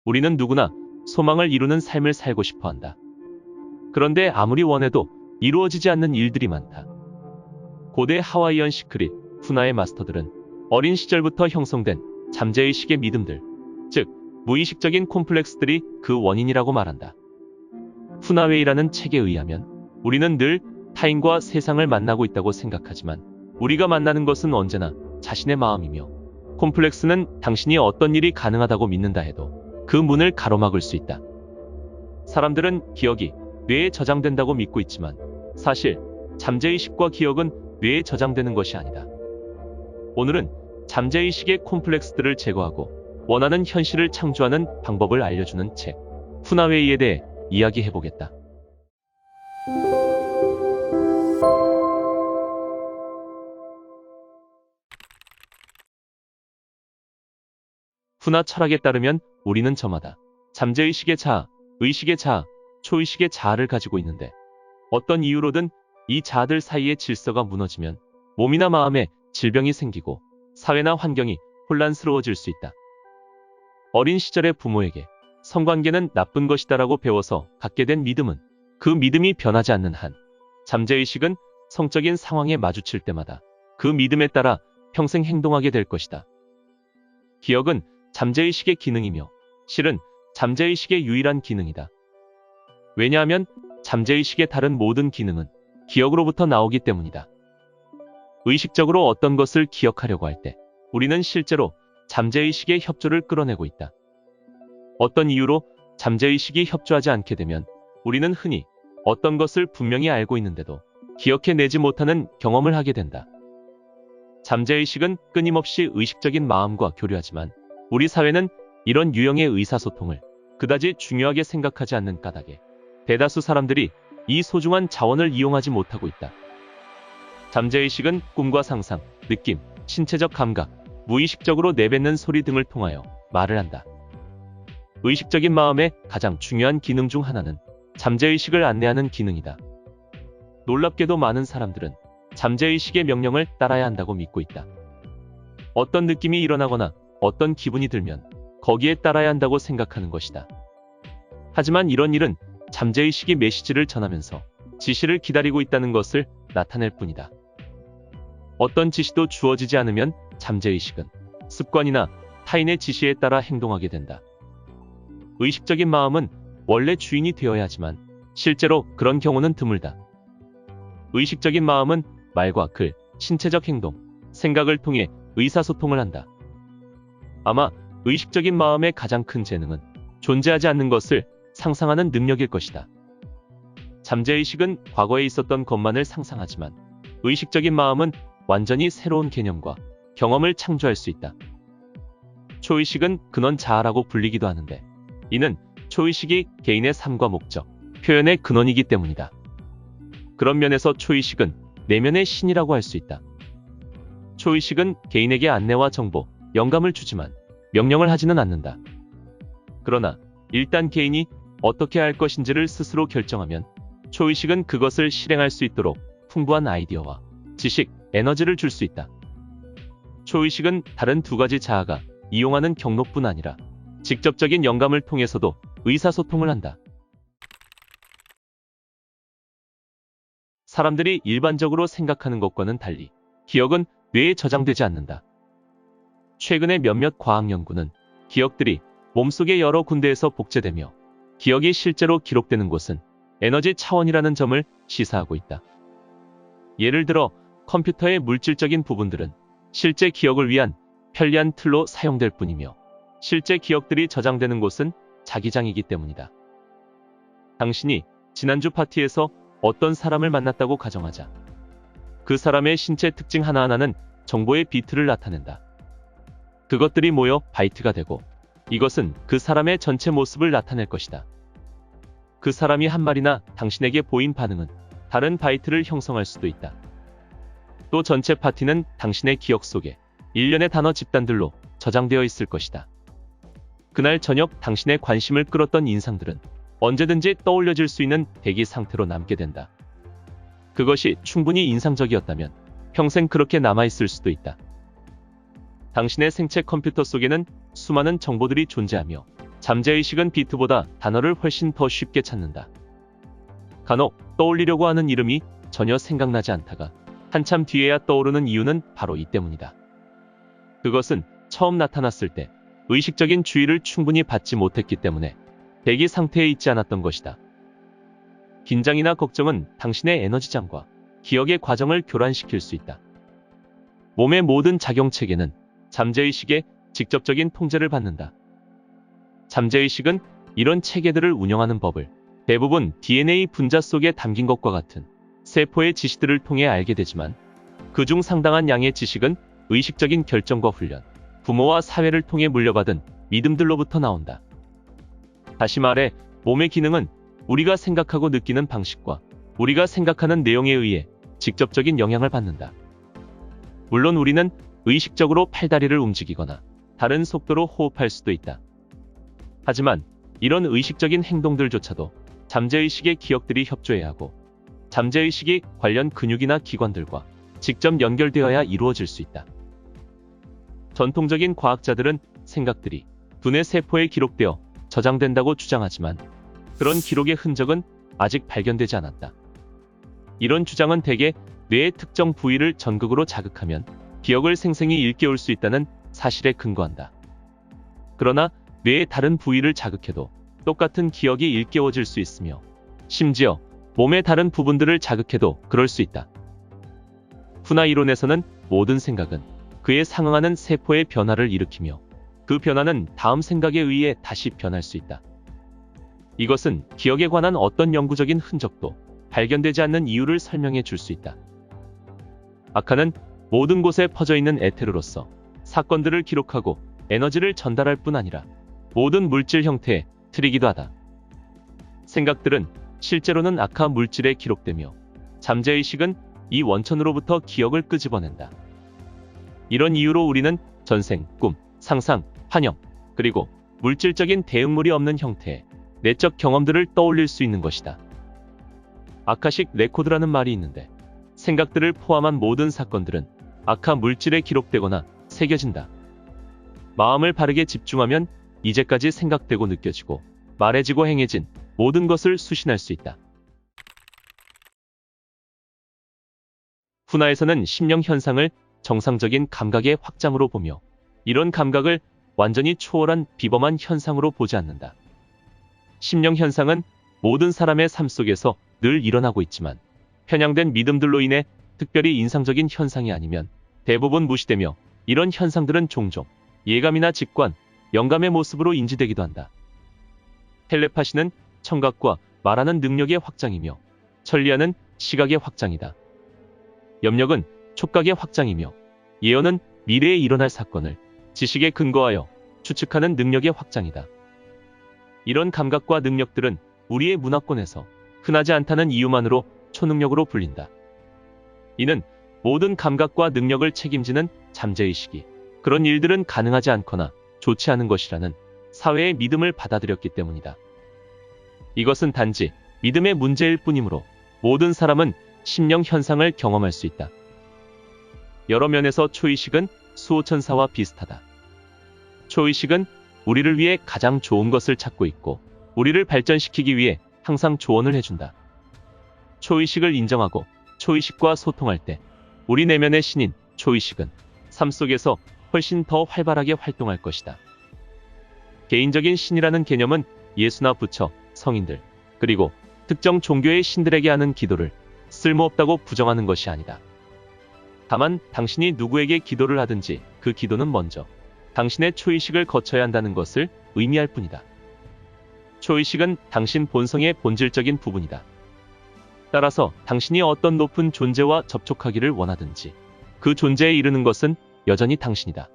우리는 누구나 소망을 이루는 삶을 살고 싶어 한다. 그런데 아무리 원해도 이루어지지 않는 일들이 많다. 고대 하와이안 시크릿, 푸나의 마스터들은 어린 시절부터 형성된 잠재의식의 믿음들, 즉 무의식적인 콤플렉스들이 그 원인이라고 말한다. 푸나웨이라는 책에 의하면 우리는 늘 타인과 세상을 만나고 있다고 생각하지만 우리가 만나는 것은 언제나 자신의 마음이며, 콤플렉스는 당신이 어떤 일이 가능하다고 믿는다 해도 그 문을 가로막을 수 있다. 사람들은 기억이 뇌에 저장된다고 믿고 있지만 사실 잠재의식과 기억은 뇌에 저장되는 것이 아니다. 오늘은 잠재의식의 콤플렉스들을 제거하고 원하는 현실을 창조하는 방법을 알려주는 책, 푸나웨이에 대해 이야기해보겠다. 푸나 철학에 따르면 우리는 저마다 잠재의식의 자아, 의식의 자아, 초의식의 자아를 가지고 있는데, 어떤 이유로든 이 자아들 사이의 질서가 무너지면 몸이나 마음에 질병이 생기고 사회나 환경이 혼란스러워질 수 있다. 어린 시절의 부모에게 성관계는 나쁜 것이다라고 배워서 갖게 된 믿음은, 그 믿음이 변하지 않는 한 잠재의식은 성적인 상황에 마주칠 때마다 그 믿음에 따라 평생 행동하게 될 것이다. 기억은 잠재의식의 기능이며 실은 잠재의식의 유일한 기능이다. 왜냐하면 잠재의식의 다른 모든 기능은 기억으로부터 나오기 때문이다. 의식적으로 어떤 것을 기억하려고 할 때 우리는 실제로 잠재의식의 협조를 끌어내고 있다. 어떤 이유로 잠재의식이 협조하지 않게 되면 우리는 흔히 어떤 것을 분명히 알고 있는데도 기억해내지 못하는 경험을 하게 된다. 잠재의식은 끊임없이 의식적인 마음과 교류하지만 우리 사회는 이런 유형의 의사소통을 그다지 중요하게 생각하지 않는 까닭에 대다수 사람들이 이 소중한 자원을 이용하지 못하고 있다. 잠재의식은 꿈과 상상, 느낌, 신체적 감각, 무의식적으로 내뱉는 소리 등을 통하여 말을 한다. 의식적인 마음의 가장 중요한 기능 중 하나는 잠재의식을 안내하는 기능이다. 놀랍게도 많은 사람들은 잠재의식의 명령을 따라야 한다고 믿고 있다. 어떤 느낌이 일어나거나 어떤 기분이 들면 거기에 따라야 한다고 생각하는 것이다. 하지만 이런 일은 잠재의식이 메시지를 전하면서 지시를 기다리고 있다는 것을 나타낼 뿐이다. 어떤 지시도 주어지지 않으면 잠재의식은 습관이나 타인의 지시에 따라 행동하게 된다. 의식적인 마음은 원래 주인이 되어야 하지만 실제로 그런 경우는 드물다. 의식적인 마음은 말과 글, 신체적 행동, 생각을 통해 의사소통을 한다. 아마 의식적인 마음의 가장 큰 재능은 존재하지 않는 것을 상상하는 능력일 것이다. 잠재의식은 과거에 있었던 것만을 상상하지만 의식적인 마음은 완전히 새로운 개념과 경험을 창조할 수 있다. 초의식은 근원 자아라고 불리기도 하는데, 이는 초의식이 개인의 삶과 목적, 표현의 근원이기 때문이다. 그런 면에서 초의식은 내면의 신이라고 할 수 있다. 초의식은 개인에게 안내와 정보, 영감을 주지만 명령을 하지는 않는다. 그러나 일단 개인이 어떻게 할 것인지를 스스로 결정하면 초의식은 그것을 실행할 수 있도록 풍부한 아이디어와 지식, 에너지를 줄 수 있다. 초의식은 다른 두 가지 자아가 이용하는 경로뿐 아니라 직접적인 영감을 통해서도 의사소통을 한다. 사람들이 일반적으로 생각하는 것과는 달리 기억은 뇌에 저장되지 않는다. 최근의 몇몇 과학 연구는 기억들이 몸속의 여러 군데에서 복제되며 기억이 실제로 기록되는 곳은 에너지 차원이라는 점을 시사하고 있다. 예를 들어 컴퓨터의 물질적인 부분들은 실제 기억을 위한 편리한 틀로 사용될 뿐이며, 실제 기억들이 저장되는 곳은 자기장이기 때문이다. 당신이 지난주 파티에서 어떤 사람을 만났다고 가정하자. 그 사람의 신체 특징 하나하나는 정보의 비트를 나타낸다. 그것들이 모여 바이트가 되고, 이것은 그 사람의 전체 모습을 나타낼 것이다. 그 사람이 한 말이나 당신에게 보인 반응은 다른 바이트를 형성할 수도 있다. 또 전체 파티는 당신의 기억 속에 일련의 단어 집단들로 저장되어 있을 것이다. 그날 저녁 당신의 관심을 끌었던 인상들은 언제든지 떠올려질 수 있는 대기 상태로 남게 된다. 그것이 충분히 인상적이었다면 평생 그렇게 남아있을 수도 있다. 당신의 생체 컴퓨터 속에는 수많은 정보들이 존재하며 잠재의식은 비트보다 단어를 훨씬 더 쉽게 찾는다. 간혹 떠올리려고 하는 이름이 전혀 생각나지 않다가 한참 뒤에야 떠오르는 이유는 바로 이 때문이다. 그것은 처음 나타났을 때 의식적인 주의를 충분히 받지 못했기 때문에 대기 상태에 있지 않았던 것이다. 긴장이나 걱정은 당신의 에너지장과 기억의 과정을 교란시킬 수 있다. 몸의 모든 작용체계는 잠재의식의 직접적인 통제를 받는다. 잠재의식은 이런 체계들을 운영하는 법을 대부분 DNA 분자 속에 담긴 것과 같은 세포의 지시들을 통해 알게 되지만 그중 상당한 양의 지식은 의식적인 결정과 훈련, 부모와 사회를 통해 물려받은 믿음들로부터 나온다. 다시 말해 몸의 기능은 우리가 생각하고 느끼는 방식과 우리가 생각하는 내용에 의해 직접적인 영향을 받는다. 물론 우리는 의식적으로 팔다리를 움직이거나 다른 속도로 호흡할 수도 있다. 하지만 이런 의식적인 행동들조차도 잠재의식의 기억들이 협조해야 하고 잠재의식이 관련 근육이나 기관들과 직접 연결되어야 이루어질 수 있다. 전통적인 과학자들은 생각들이 두뇌 세포에 기록되어 저장된다고 주장하지만 그런 기록의 흔적은 아직 발견되지 않았다. 이런 주장은 대개 뇌의 특정 부위를 전극으로 자극하면 기억을 생생히 일깨울 수 있다는 사실에 근거한다. 그러나 뇌의 다른 부위를 자극해도 똑같은 기억이 일깨워질 수 있으며 심지어 몸의 다른 부분들을 자극해도 그럴 수 있다. 후나 이론에서는 모든 생각은 그에 상응하는 세포의 변화를 일으키며 그 변화는 다음 생각에 의해 다시 변할 수 있다. 이것은 기억에 관한 어떤 영구적인 흔적도 발견되지 않는 이유를 설명해 줄 수 있다. 아카는 모든 곳에 퍼져 있는 에테르로서 사건들을 기록하고 에너지를 전달할 뿐 아니라 모든 물질 형태의 틀이기도 하다. 생각들은 실제로는 아카 물질에 기록되며 잠재의식은 이 원천으로부터 기억을 끄집어낸다. 이런 이유로 우리는 전생, 꿈, 상상, 환영, 그리고 물질적인 대응물이 없는 형태의 내적 경험들을 떠올릴 수 있는 것이다. 아카식 레코드라는 말이 있는데 생각들을 포함한 모든 사건들은 아카 물질에 기록되거나 새겨진다. 마음을 바르게 집중하면 이제까지 생각되고 느껴지고 말해지고 행해진 모든 것을 수신할 수 있다. 푸나에서는 심령 현상을 정상적인 감각의 확장으로 보며 이런 감각을 완전히 초월한 비범한 현상으로 보지 않는다. 심령 현상은 모든 사람의 삶 속에서 늘 일어나고 있지만 편향된 믿음들로 인해 특별히 인상적인 현상이 아니면 대부분 무시되며 이런 현상들은 종종 예감이나 직관, 영감의 모습으로 인지되기도 한다. 텔레파시는 청각과 말하는 능력의 확장이며 천리안은 시각의 확장이다. 염력은 촉각의 확장이며 예언은 미래에 일어날 사건을 지식에 근거하여 추측하는 능력의 확장이다. 이런 감각과 능력들은 우리의 문화권에서 흔하지 않다는 이유만으로 초능력으로 불린다. 이는 모든 감각과 능력을 책임지는 잠재의식이 그런 일들은 가능하지 않거나 좋지 않은 것이라는 사회의 믿음을 받아들였기 때문이다. 이것은 단지 믿음의 문제일 뿐이므로 모든 사람은 심령 현상을 경험할 수 있다. 여러 면에서 초의식은 수호천사와 비슷하다. 초의식은 우리를 위해 가장 좋은 것을 찾고 있고 우리를 발전시키기 위해 항상 조언을 해준다. 초의식을 인정하고 초의식과 소통할 때 우리 내면의 신인 초의식은 삶 속에서 훨씬 더 활발하게 활동할 것이다. 개인적인 신이라는 개념은 예수나 부처, 성인들, 그리고 특정 종교의 신들에게 하는 기도를 쓸모없다고 부정하는 것이 아니다. 다만 당신이 누구에게 기도를 하든지 그 기도는 먼저 당신의 초의식을 거쳐야 한다는 것을 의미할 뿐이다. 초의식은 당신 본성의 본질적인 부분이다. 따라서 당신이 어떤 높은 존재와 접촉하기를 원하든지 그 존재에 이르는 것은 여전히 당신이다.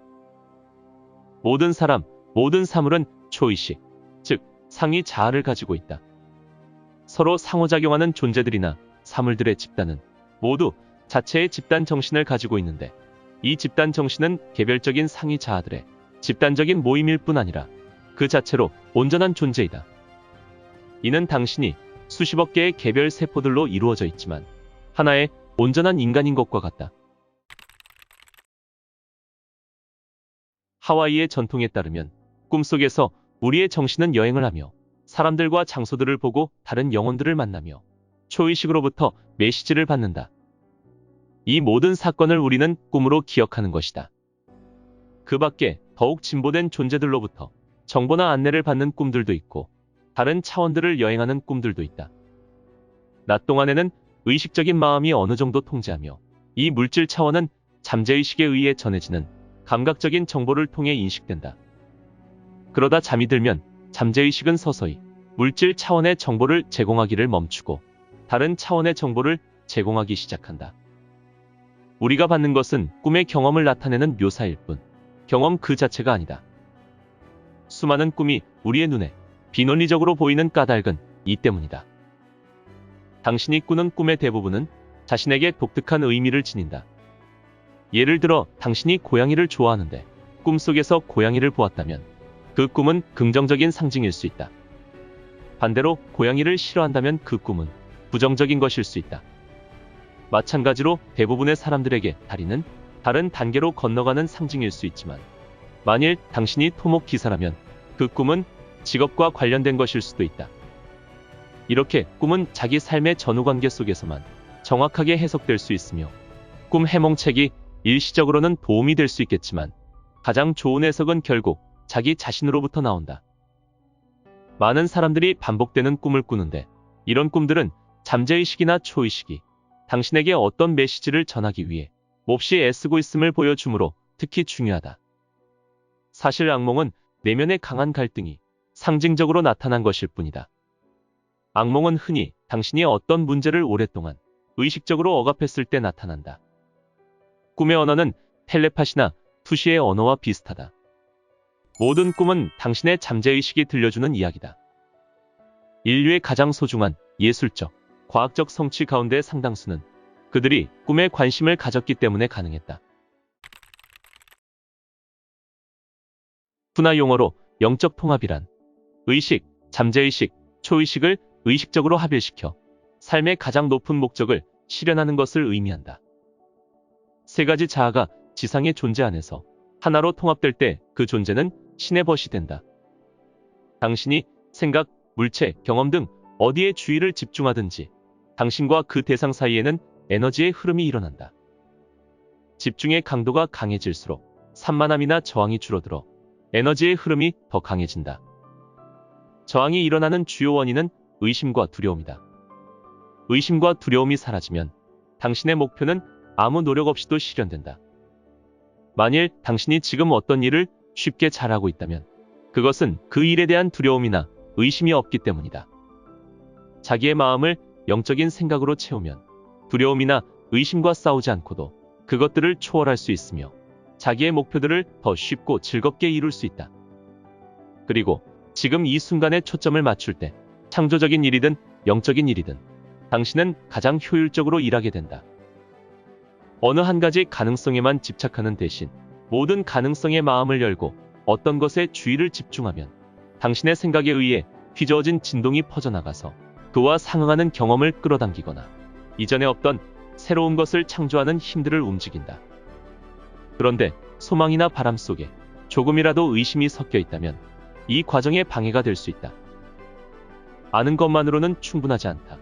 모든 사람, 모든 사물은 초의식, 즉 상위 자아를 가지고 있다. 서로 상호작용하는 존재들이나 사물들의 집단은 모두 자체의 집단 정신을 가지고 있는데 이 집단 정신은 개별적인 상위 자아들의 집단적인 모임일 뿐 아니라 그 자체로 온전한 존재이다. 이는 당신이 수십억 개의 개별 세포들로 이루어져 있지만 하나의 온전한 인간인 것과 같다. 하와이의 전통에 따르면 꿈속에서 우리의 정신은 여행을 하며 사람들과 장소들을 보고 다른 영혼들을 만나며 초의식으로부터 메시지를 받는다. 이 모든 사건을 우리는 꿈으로 기억하는 것이다. 그 밖에 더욱 진보된 존재들로부터 정보나 안내를 받는 꿈들도 있고 다른 차원들을 여행하는 꿈들도 있다. 낮 동안에는 의식적인 마음이 어느 정도 통제하며 이 물질 차원은 잠재의식에 의해 전해지는 감각적인 정보를 통해 인식된다. 그러다 잠이 들면 잠재의식은 서서히 물질 차원의 정보를 제공하기를 멈추고 다른 차원의 정보를 제공하기 시작한다. 우리가 받는 것은 꿈의 경험을 나타내는 묘사일 뿐 경험 그 자체가 아니다. 수많은 꿈이 우리의 눈에 비논리적으로 보이는 까닭은 이 때문이다. 당신이 꾸는 꿈의 대부분은 자신에게 독특한 의미를 지닌다. 예를 들어 당신이 고양이를 좋아하는데 꿈속에서 고양이를 보았다면 그 꿈은 긍정적인 상징일 수 있다. 반대로 고양이를 싫어한다면 그 꿈은 부정적인 것일 수 있다. 마찬가지로 대부분의 사람들에게 다리는 다른 단계로 건너가는 상징일 수 있지만 만일 당신이 토목 기사라면 그 꿈은 직업과 관련된 것일 수도 있다. 이렇게 꿈은 자기 삶의 전후관계 속에서만 정확하게 해석될 수 있으며 꿈 해몽책이 일시적으로는 도움이 될 수 있겠지만 가장 좋은 해석은 결국 자기 자신으로부터 나온다. 많은 사람들이 반복되는 꿈을 꾸는데 이런 꿈들은 잠재의식이나 초의식이 당신에게 어떤 메시지를 전하기 위해 몹시 애쓰고 있음을 보여주므로 특히 중요하다. 사실 악몽은 내면의 강한 갈등이 상징적으로 나타난 것일 뿐이다. 악몽은 흔히 당신이 어떤 문제를 오랫동안 의식적으로 억압했을 때 나타난다. 꿈의 언어는 텔레파시나 투시의 언어와 비슷하다. 모든 꿈은 당신의 잠재의식이 들려주는 이야기다. 인류의 가장 소중한 예술적, 과학적 성취 가운데 상당수는 그들이 꿈에 관심을 가졌기 때문에 가능했다. 푸나 용어로 영적 통합이란 의식, 잠재의식, 초의식을 의식적으로 합일시켜 삶의 가장 높은 목적을 실현하는 것을 의미한다. 세 가지 자아가 지상의 존재 안에서 하나로 통합될 때 그 존재는 신의 벗이 된다. 당신이 생각, 물체, 경험 등 어디에 주의를 집중하든지 당신과 그 대상 사이에는 에너지의 흐름이 일어난다. 집중의 강도가 강해질수록 산만함이나 저항이 줄어들어 에너지의 흐름이 더 강해진다. 저항이 일어나는 주요 원인은 의심과 두려움이다. 의심과 두려움이 사라지면 당신의 목표는 아무 노력 없이도 실현된다. 만일 당신이 지금 어떤 일을 쉽게 잘하고 있다면 그것은 그 일에 대한 두려움이나 의심이 없기 때문이다. 자기의 마음을 영적인 생각으로 채우면 두려움이나 의심과 싸우지 않고도 그것들을 초월할 수 있으며 자기의 목표들을 더 쉽고 즐겁게 이룰 수 있다. 그리고 지금 이 순간에 초점을 맞출 때 창조적인 일이든 영적인 일이든 당신은 가장 효율적으로 일하게 된다. 어느 한 가지 가능성에만 집착하는 대신 모든 가능성에 마음을 열고 어떤 것에 주의를 집중하면 당신의 생각에 의해 휘저어진 진동이 퍼져나가서 그와 상응하는 경험을 끌어당기거나 이전에 없던 새로운 것을 창조하는 힘들을 움직인다. 그런데 소망이나 바람 속에 조금이라도 의심이 섞여 있다면 이 과정에 방해가 될 수 있다. 아는 것만으로는 충분하지 않다.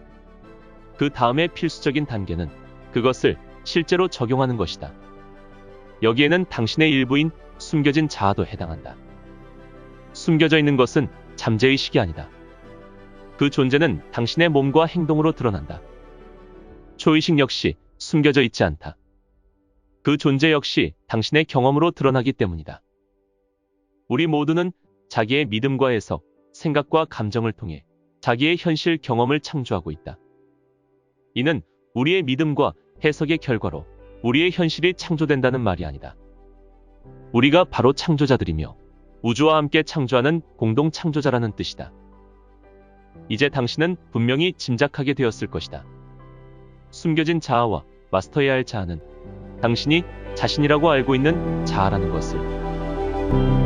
그 다음에 필수적인 단계는 그것을 실제로 적용하는 것이다. 여기에는 당신의 일부인 숨겨진 자아도 해당한다. 숨겨져 있는 것은 잠재의식이 아니다. 그 존재는 당신의 몸과 행동으로 드러난다. 초의식 역시 숨겨져 있지 않다. 그 존재 역시 당신의 경험으로 드러나기 때문이다. 우리 모두는 자기의 믿음과 해석, 생각과 감정을 통해 자기의 현실 경험을 창조하고 있다. 이는 우리의 믿음과 해석의 결과로 우리의 현실이 창조된다는 말이 아니다. 우리가 바로 창조자들이며 우주와 함께 창조하는 공동 창조자라는 뜻이다. 이제 당신은 분명히 짐작하게 되었을 것이다. 숨겨진 자아와 마스터해야 할 자아는 당신이 자신이라고 알고 있는 자아라는 것을.